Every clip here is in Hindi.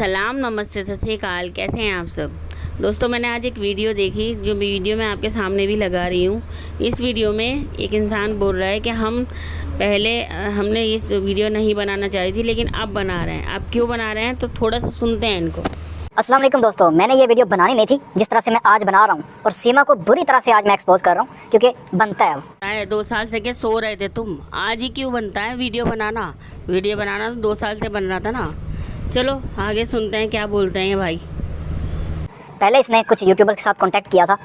सलाम, नमस्ते, सत श्री अकाल। कैसे हैं आप सब दोस्तों। मैंने आज एक वीडियो देखी, जो वीडियो मैं आपके सामने भी लगा रही हूँ। इस वीडियो में एक इंसान बोल रहा है कि हमने इस वीडियो नहीं बनाना चाही थी, लेकिन अब बना रहे हैं। अब क्यों बना रहे हैं तो थोड़ा सा सुनते हैं इनको। अस्सलाम वालेकुम दोस्तों, मैंने ये वीडियो बनानी नहीं थी जिस तरह से मैं आज बना रहा हूँ, और सीमा को बुरी तरह से आज मैं एक्सपोज कर रहा हूँ क्योंकि बनता है। अब 2 साल से क्या सो रहे थे तुम? आज ही क्यों बनता है वीडियो बनाना? वीडियो बनाना तो 2 साल से बन रहा था ना। चलो आगे सुनते हैं क्या बोलते हैं ये भाई। पहले इसने कुछ यूट्यूबर्स के साथ कांटेक्ट किया था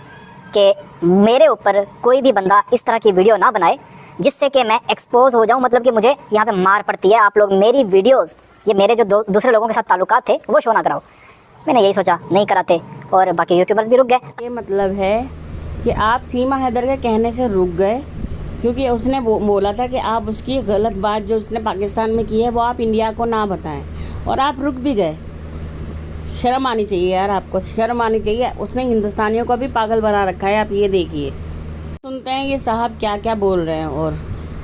कि मेरे ऊपर कोई भी बंदा इस तरह की वीडियो ना बनाए जिससे कि मैं एक्सपोज हो जाऊँ, मतलब कि मुझे यहाँ पे मार पड़ती है। आप लोग मेरी वीडियोस, ये मेरे जो दूसरे लोगों के साथ ताल्लुकात थे वो शो ना कराओ। मैंने यही सोचा, नहीं कराते, और बाकी यूट्यूबर्स भी रुक गए। ये मतलब है कि आप सीमा हैदर के कहने से रुक गए, क्योंकि उसने बोला था कि आप उसकी गलत बात जो उसने पाकिस्तान में की है वो आप इंडिया को ना बताएं, और आप रुक भी गए। शर्म आनी चाहिए यार, आपको शर्म आनी चाहिए। उसने हिंदुस्तानियों को भी पागल बना रखा है, आप ये देखिए। सुनते हैं ये साहब क्या क्या बोल रहे हैं। और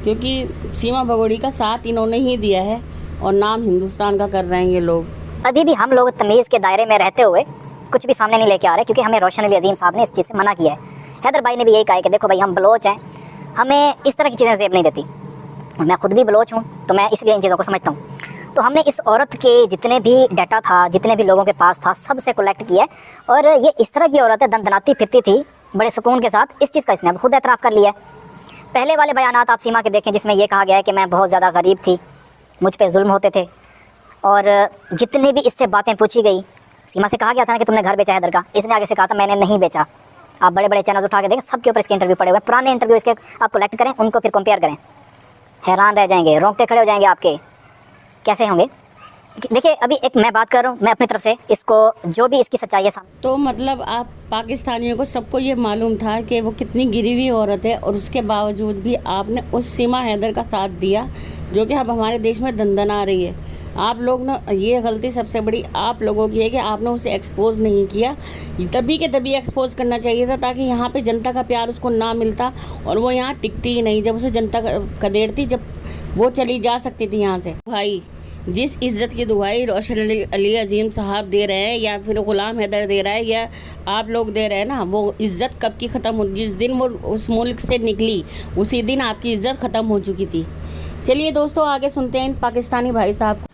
क्योंकि सीमा भगोड़ी का साथ इन्होंने ही दिया है और नाम हिंदुस्तान का कर रहे हैं ये लोग। अभी भी हम लोग तमीज़ के दायरे में रहते हुए कुछ भी सामने नहीं लेके आ रहे, क्योंकि हमें रोशन अली अजीम साहब ने इस चीज़ से मना किया है। हैदर भाई ने भी यही कहा है कि देखो भाई, हम बलोच हैं, हमें इस तरह की चीज़ें जेब नहीं देती। मैं खुद भी बलोच हूँ, तो मैं इसलिए इन चीज़ों को समझता हूँ। तो हमने इस औरत के जितने भी डाटा था, जितने भी लोगों के पास था, सब से कलेक्ट किया। और ये इस तरह की औरत है, दनदनाती फिरती थी बड़े सुकून के साथ। इस चीज़ का इसने अब खुद एतराफ़ कर लिया है। पहले वाले बयानात आप सीमा के देखें जिसमें यह कहा गया है कि मैं बहुत ज़्यादा गरीब थी, मुझ पर जुल्म होते थे, और जितनी भी इससे बातें पूछी गई, सीमा से कहा गया था ना कि तुमने घर बेचा हैदर का, इसने आगे से कहा था मैंने नहीं बेचा। आप बड़े बड़े चैनल उठा के देखें, सबके ऊपर इसके इंटरव्यू पड़े हुए हैं। पुराने इंटरव्यू इसके आप कलेक्ट करें, उनको फिर कंपेयर करें, हैरान रह जाएंगे, रोंगटे खड़े हो जाएंगे आपके। कैसे होंगे? देखिए, अभी एक मैं बात कर रहा हूँ, मैं अपनी तरफ से इसको जो भी इसकी सच्चाई है तो मतलब आप पाकिस्तानियों को सबको ये मालूम था कि वो कितनी गिरी हुई औरत है, और उसके बावजूद भी आपने उस सीमा हैदर का साथ दिया जो कि अब हमारे देश में दंदना आ रही है। आप लोग ना, ये गलती सबसे बड़ी आप लोगों की है कि आपने उसे एक्सपोज नहीं किया। तभी के तभी एक्सपोज करना चाहिए था, ताकि यहाँ पे जनता का प्यार उसको ना मिलता और वो यहाँ टिकती ही नहीं। जब उसे जनता खदेड़ती, जब वो चली जा सकती थी यहाँ से। भाई, जिस इज़्ज़त की दुहाई रोशन अली अजीम साहब दे रहे हैं, या फिर ग़ुलाम हैदर दे रहा है, या आप लोग दे रहे हैं ना, वो इज़्ज़त कब की ख़त्म हो। जिस दिन वो उस मुल्क से निकली उसी दिन आपकी इज़्ज़त ख़त्म हो चुकी थी। चलिए दोस्तों, आगे सुनते हैं इन पाकिस्तानी भाई साहब।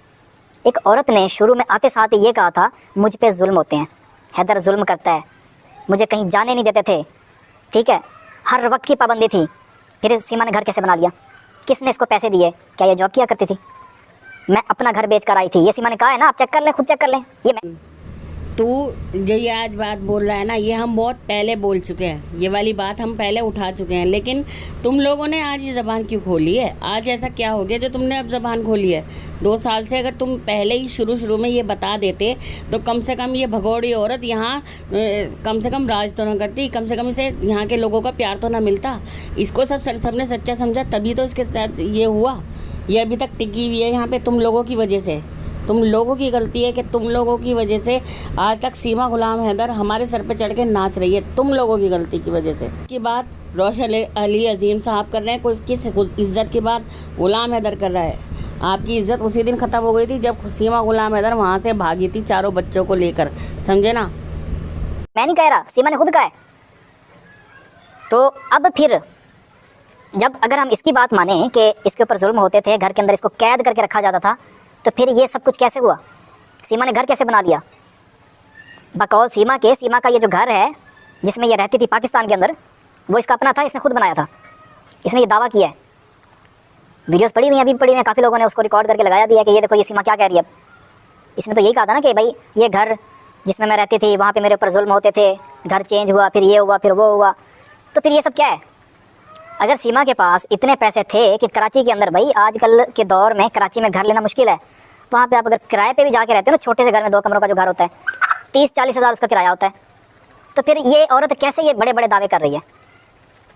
एक औरत ने शुरू में आते साथ ये कहा था मुझ पे जुल्म होते हैं, हैदर जुल्म करता है, मुझे कहीं जाने नहीं देते थे, ठीक है, हर वक्त की पाबंदी थी। फिर सीमा ने घर कैसे बना लिया? किसने इसको पैसे दिए? क्या ये जॉब किया करती थी? मैं अपना घर बेच कर आई थी, ये सीमा ने कहा है ना, आप चेक कर लें, खुद चेक कर लें। ये मैं तो जो ये आज बात बोल रहा है ना, ये हम बहुत पहले बोल चुके हैं, ये वाली बात हम पहले उठा चुके हैं, लेकिन तुम लोगों ने आज ये ज़बान क्यों खोली है? आज ऐसा क्या हो गया जो तुमने अब ज़बान खोली है? 2 साल से अगर तुम पहले ही शुरू में ये बता देते तो कम से कम ये भगोड़ी औरत यहाँ कम से कम राज तो ना करती, कम से कम इसे यहाँ के लोगों का प्यार तो ना मिलता। इसको सबने सच्चा समझा, तभी तो इसके साथ ये हुआ। ये अभी तक टिकी हुई है यहाँ पे तुम लोगों की वजह से। तुम लोगों की गलती है कि तुम लोगों की वजह से आज तक सीमा ग़ुलाम हैदर हमारे सर पे चढ़ के नाच रही है, तुम लोगों की गलती की वजह से। की बात रोशन अली अजीम साहब कर रहे हैं, किस इज़्ज़त की बात ग़ुलाम हैदर कर रहा है? आपकी इज़्ज़त उसी दिन ख़त्म हो गई थी जब सीमा ग़ुलाम हैदर वहाँ से भागी थी 4 बच्चों को लेकर, समझे ना? मैं नहीं कह रहा, सीमा ने खुद कहा है। तो अब फिर जब अगर हम इसकी बात माने कि इसके ऊपर जुल्म होते थे, घर के अंदर इसको कैद करके रखा जाता था, तो फिर ये सब कुछ कैसे हुआ? सीमा ने घर कैसे बना दिया? बकौल सीमा का ये जो घर है जिसमें ये रहती थी पाकिस्तान के अंदर, वो इसका अपना था, इसने खुद बनाया था, इसने ये दावा किया है। वीडियोस पड़ी हुई हैं, अभी भी पड़ी हुई हैं, काफ़ी लोगों ने उसको रिकॉर्ड करके लगाया भी है कि ये देखो ये सीमा क्या कह रही है। इसने तो यही कहा था ना कि भाई, ये घर जिसमें मैं रहती थी वहाँ पर मेरे ऊपर जुल्म होते थे, घर चेंज हुआ, फिर ये हुआ, फिर वो हुआ। तो फिर ये सब क्या है? अगर सीमा के पास इतने पैसे थे कि कराची के अंदर, भाई आजकल के दौर में कराची में घर लेना मुश्किल है, वहाँ पे आप अगर किराए पे भी जाके रहते हो ना, छोटे से घर में 2 कमरों का जो घर होता है, 30-40 हज़ार उसका किराया होता है, तो फिर ये औरत कैसे ये बड़े बड़े दावे कर रही है?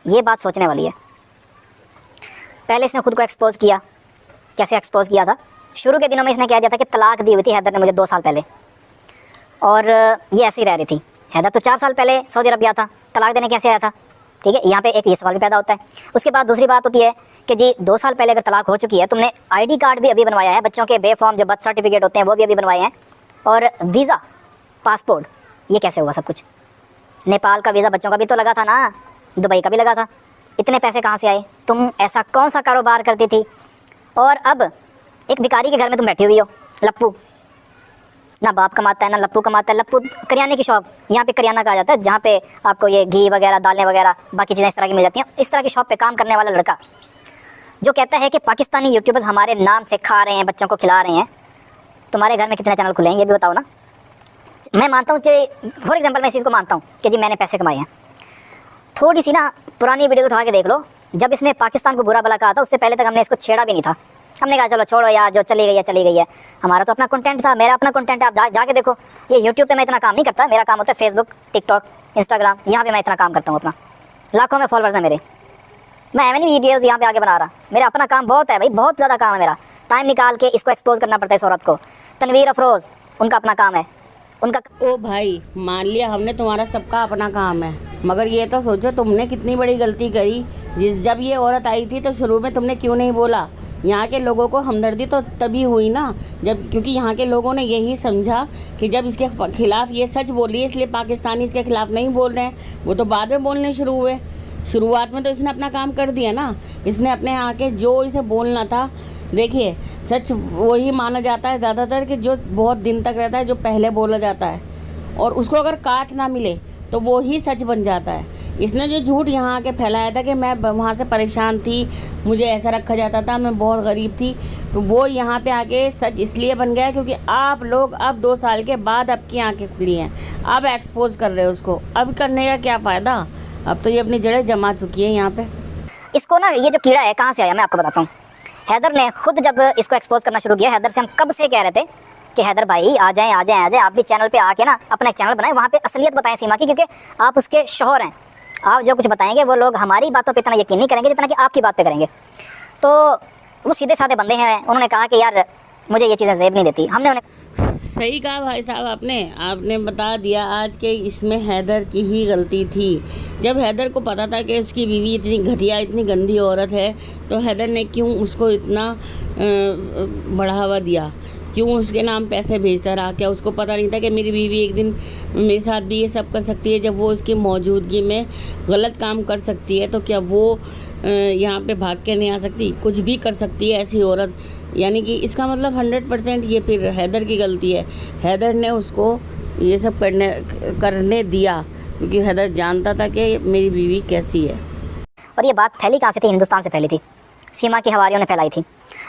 ये बात सोचने वाली है। पहले इसने खुद को एक्सपोज किया। कैसे एक्सपोज किया था? शुरू के दिनों में इसने कह दिया था कि तलाक दी हुई थी हैदर ने मुझे 2 साल पहले, और ये ऐसे ही रह रही थी। हैदर तो 4 साल पहले सऊदी अरब गया था, तलाक देने कैसे आया था? ठीक है, यहाँ पे एक ये सवाल भी पैदा होता है। उसके बाद दूसरी बात होती है कि जी 2 साल पहले अगर तलाक हो चुकी है, तुमने आईडी कार्ड भी अभी बनवाया है, बच्चों के बेफॉर्म जो बर्थ सर्टिफिकेट होते हैं वो भी अभी बनवाए हैं, और वीज़ा, पासपोर्ट, ये कैसे हुआ सब कुछ? नेपाल का वीज़ा बच्चों का भी तो लगा था ना, दुबई का भी लगा था। इतने पैसे कहाँ से आए? तुम ऐसा कौन सा कारोबार करती थी? और अब एक भिखारी के घर में तुम बैठी हुई हो, लप्पू। ना बाप कमाता है ना लप्पू कमाता है। लप्पू करियाने की शॉप, यहाँ पे करियाना कहा जाता है जहाँ पे आपको ये घी वगैरह, दालें वगैरह, बाकी चीज़ें इस तरह की मिल जाती हैं। इस तरह की शॉप पे काम करने वाला लड़का जो कहता है कि पाकिस्तानी यूट्यूबर्स हमारे नाम से खा रहे हैं, बच्चों को खिला रहे हैं। तुम्हारे घर में कितने चैनल खुले हैं ये भी बताओ ना। मैं मानता हूँ कि फॉर एग्जाम्पल मैं इस चीज़ को मानता हूँ कि जी मैंने पैसे कमाए हैं। थोड़ी सी ना पुरानी वीडियो उठा के देख लो, जब इसने पाकिस्तान को बुरा भला कहा था उससे पहले तक हमने इसको छेड़ा भी नहीं था। हमने कहा चलो छोड़ो यार, जो चली गई है। हमारा तो अपना कंटेंट था, मेरा अपना कंटेंट है। आप जाके देखो, ये यूट्यूब पे मैं इतना काम नहीं करता। मेरा काम होता है फेसबुक, टिकटॉक, इंस्टाग्राम, यहाँ पे मैं इतना काम करता हूँ। अपना लाखों में फॉलोअर्स हैं मेरे। मैं एवं वीडियोज़ यहाँ पे आगे बना रहा। मेरा अपना काम बहुत है भाई, बहुत ज़्यादा काम है मेरा। टाइम निकाल के इसको एक्सपोज करना पड़ता है इस औरत को। तनवीर अफरोज़, उनका अपना काम है, उनका। ओ भाई, मान लिया हमने तुम्हारा सबका अपना काम है, मगर ये तो सोचो तुमने कितनी बड़ी गलती करी। जब ये औरत आई थी तो शुरू में तुमने क्यों नहीं बोला? यहाँ के लोगों को हमदर्दी तो तभी हुई ना, जब, क्योंकि यहाँ के लोगों ने यही समझा कि जब इसके खिलाफ ये सच बोली है इसलिए पाकिस्तानी इसके खिलाफ नहीं बोल रहे हैं। वो तो बाद में बोलने शुरू हुए। शुरुआत में तो इसने अपना काम कर दिया ना। इसने अपने यहाँ के जो इसे बोलना था, देखिए सच वही माना जाता है ज़्यादातर कि जो बहुत दिन तक रहता है, जो पहले बोला जाता है, और उसको अगर काट ना मिले तो वो ही सच बन जाता है। इसने जो झूठ यहाँ आके फैलाया था कि मैं वहाँ से परेशान थी, मुझे ऐसा रखा जाता था, मैं बहुत गरीब थी, तो वो यहाँ पे आके सच इसलिए बन गया क्योंकि आप लोग अब 2 साल के बाद आपकी आंखें खुली हैं, अब एक्सपोज कर रहे हो उसको। अब करने का क्या फ़ायदा? अब तो ये अपनी जड़ें जमा चुकी है यहाँ पे। इसको ना, ये जो कीड़ा है कहाँ से आया मैं आपको बताता हूँ। हैदर ने खुद जब इसको एक्सपोज करना शुरू किया, हैदर से हम कब से कह रहे थे कि हैदर भाई आ जाएं आप भी चैनल पे आके ना अपना एक चैनल बनाएं, वहाँ पे असलियत बताएं सीमा की, क्योंकि आप उसके शौहर हैं। आप जो कुछ बताएंगे वो लोग हमारी बातों पे इतना यकीन नहीं करेंगे जितना कि आपकी बात पे करेंगे। तो वो सीधे साधे बंदे हैं, उन्होंने कहा कि यार मुझे ये चीज़ें ज़ेब नहीं देती। हमने उन्हें सही कहा भाई साहब, आपने बता दिया आज के इसमें हैदर की ही गलती थी। जब हैदर को पता था कि उसकी बीवी इतनी घटिया, इतनी गंदी औरत है, तो हैदर ने क्यों उसको इतना बढ़ावा दिया? क्यों उसके नाम पैसे भेजता रहा? क्या उसको पता नहीं था कि मेरी बीवी एक दिन मेरे साथ भी ये सब कर सकती है? जब वो उसकी मौजूदगी में गलत काम कर सकती है तो क्या वो यहाँ पे भाग के नहीं आ सकती? कुछ भी कर सकती है ऐसी औरत। यानी कि इसका मतलब 100% ये फिर हैदर की गलती है। हैदर ने उसको ये सब करने दिया क्योंकि हैदर जानता था कि मेरी बीवी कैसी है। और ये बात फैली कहाँ से थी? हिंदुस्तान से फैली थी, सीमा की हवारियों ने फैलाई थी।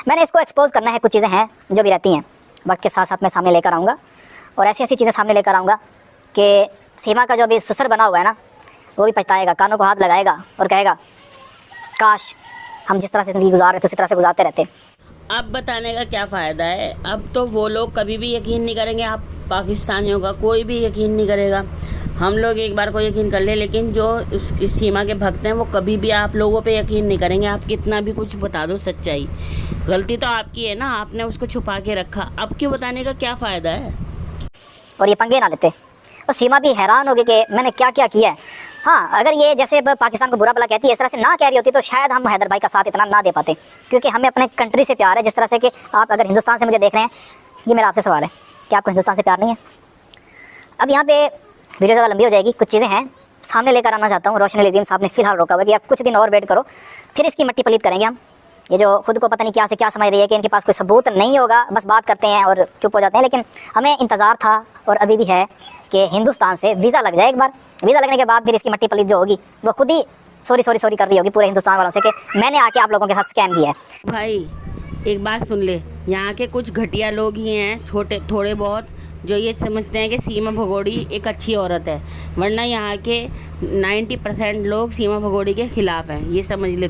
मैंने इसको एक्सपोज करना है। कुछ चीज़ें हैं जो भी रहती हैं, वक्त के साथ साथ मैं सामने लेकर आऊँगा, और ऐसी ऐसी चीज़ें सामने लेकर आऊँगा कि सीमा का जो अभी ससुर बना हुआ है ना, वो भी पछताएगा, कानों को हाथ लगाएगा और कहेगा काश हम जिस तरह से ज़िंदगी गुजार रहे थे उसी तरह से गुजारते रहते। अब बताने का क्या फ़ायदा है? अब तो वो लोग कभी भी यकीन नहीं करेंगे, आप पाकिस्तानियों का कोई भी यकीन नहीं करेगा। हम लोग एक बार को यकीन कर ले, लेकिन जो इस सीमा के भक्त हैं वो कभी भी आप लोगों पे यकीन नहीं करेंगे। आप कितना भी कुछ बता दो सच्चाई, गलती तो आपकी है ना, आपने उसको छुपा के रखा। अब क्यों बताने का क्या फ़ायदा है? और ये पंगे ना लेते। और सीमा भी हैरान होगी कि मैंने क्या क्या किया है। हाँ, अगर ये जैसे पाकिस्तान को बुरा भला कहती है, इस तरह से ना कह रही होती तो शायद हम हैदर भाई का साथ इतना ना दे पाते, क्योंकि हमें अपने कंट्री से प्यार है। जिस तरह से कि आप अगर हिंदुस्तान से मुझे देख रहे हैं, ये मेरा आपसे सवाल है कि आपको हिंदुस्तान से प्यार नहीं है? अब यहाँ पे वीडियो ज़्यादा लंबी हो जाएगी, कुछ चीज़ें हैं सामने लेकर आना चाहता हूँ। रोशन अजीम साहब ने फ़िलहाल रोका हुआ कि आप कुछ दिन और वेट करो, फिर इसकी मट्टी पलीत करेंगे हम। ये जो खुद को पता नहीं क्या से क्या समझ रही है कि इनके पास कोई सबूत नहीं होगा, बस बात करते हैं और चुप हो जाते हैं, लेकिन हमें इंतज़ार था और अभी भी है कि हिंदुस्तान से वीज़ा लग जाए एक बार। वीज़ा लगने के बाद फिर इसकी मट्टी पलीत जो होगी वो खुद ही सॉरी कर रही होगी पूरे हिंदुस्तान वालों से कि मैंने आके आप लोगों के साथ स्कैम किया है। भाई एक बात सुन ले, यहाँ के कुछ घटिया लोग ही हैं, थोड़े बहुत, जो ये समझते हैं कि सीमा भगोड़ी एक अच्छी औरत है, वरना यहाँ के 90% लोग सीमा भगोड़ी के ख़िलाफ़ हैं। ये समझ ले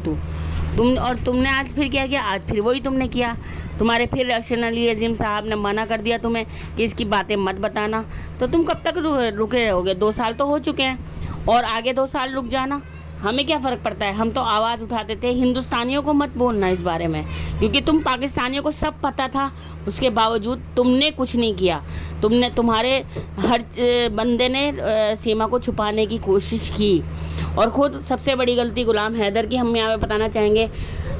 तुमने आज फिर क्या किया? आज फिर वही तुमने किया। तुम्हारे फिर रोशन अजीम साहब ने मना कर दिया तुम्हें कि इसकी बातें मत बताना, तो तुम कब तक रुके रहोगे? 2 साल तो हो चुके हैं, और आगे 2 साल रुक जाना, हमें क्या फ़र्क पड़ता है? हम तो आवाज़ उठाते थे। हिंदुस्तानियों को मत बोलना इस बारे में, क्योंकि तुम पाकिस्तानियों को सब पता था, उसके बावजूद तुमने कुछ नहीं किया। तुम्हारे हर बंदे ने सीमा को छुपाने की कोशिश की, और ख़ुद सबसे बड़ी गलती गुलाम हैदर की हम यहाँ पे बताना चाहेंगे।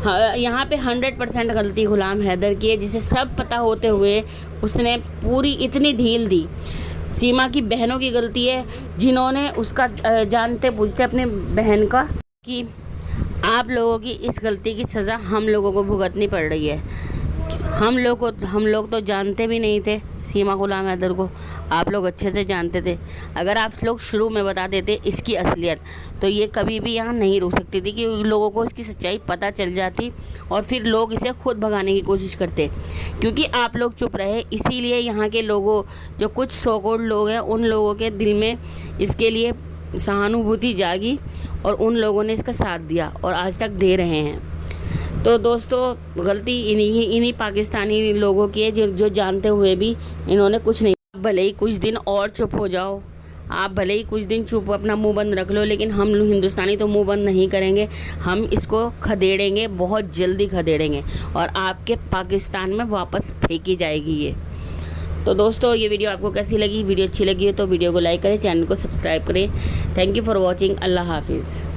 हाँ, यहाँ पे 100% गलती गुलाम हैदर की है, जिसे सब पता होते हुए उसने पूरी इतनी ढील दी। सीमा की बहनों की गलती है, जिन्होंने उसका जानते बूझते अपने बहन का कि आप लोगों की इस गलती की सज़ा हम लोगों को भुगतनी पड़ रही है। हम लोग तो जानते भी नहीं थे सीमा गुलाम हैदर को, आप लोग अच्छे से जानते थे। अगर आप लोग शुरू में बता देते इसकी असलियत, तो ये कभी भी यहाँ नहीं रुक सकती थी, कि लोगों को इसकी सच्चाई पता चल जाती और फिर लोग इसे खुद भगाने की कोशिश करते। क्योंकि आप लोग चुप रहे, इसीलिए यहाँ के लोगों, जो कुछ सौ-करोड़ लोग हैं, उन लोगों के दिल में इसके लिए सहानुभूति जागी और उन लोगों ने इसका साथ दिया और आज तक दे रहे हैं। तो दोस्तों, गलती इन्हीं पाकिस्तानी लोगों की है, जो जानते हुए भी इन्होंने कुछ नहीं। भले ही कुछ दिन और चुप हो जाओ, आप भले ही कुछ दिन चुप अपना मुंह बंद रख लो, लेकिन हम हिंदुस्तानी तो मुंह बंद नहीं करेंगे। हम इसको खदेड़ेंगे, बहुत जल्दी खदेड़ेंगे और आपके पाकिस्तान में वापस फेंकी जाएगी ये। तो दोस्तों, ये वीडियो आपको कैसी लगी? वीडियो अच्छी लगी है तो वीडियो को लाइक करें, चैनल को सब्सक्राइब करें। Thank you for watching. अल्लाह हाफिज़।